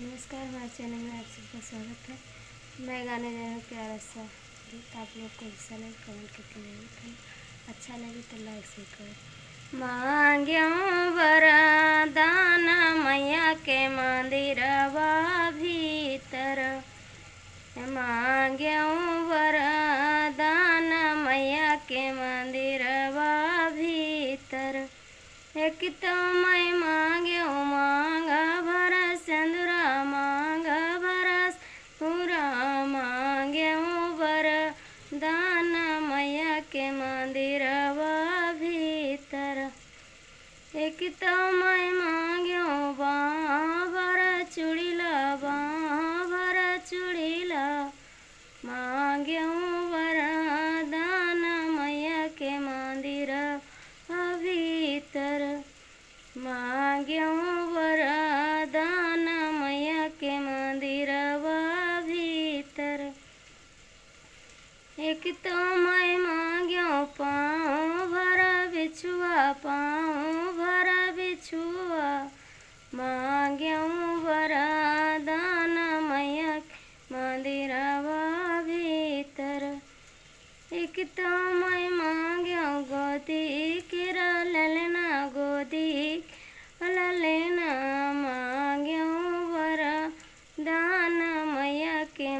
नमस्कार, हमारे चैनल में आप सबका स्वागत है। मैं गाने जा रहा हूँ प्यारा सा गीत। आप लोग को अच्छा लगे कमेंट करके जरूर करें, अच्छा लगे तो लाइक से करें। मांग्यों वरदान मैया के मंदिरवा भीतर, मांग्यों वरदान मैया के मंदिरवा भीतर। एक तो मैं मांग्यों मांगा भरस सिंदूरा, मांगा भरस पूरा, मांग्यों वरदान मैया के मंदिरवा भीतर। एक तो मैं मांग्यों बाँ भर चूड़ीला, बाँ भर चूड़ीला, मांग्यों वरदान मैया के मंदिर भीतर। मांग्यों वरदान मैया के मंदिरवा भीतर। एक तो मैं मांग्यों पाँव भर बिछुआ, पाँव भर बिछुआ, मांग्यों वरदान मैया के मंदिरवा भीतर। एक तो मैं मांग्यों गोदी किरा ललना, गोदी ललना, मांग्यों वरदान मैया के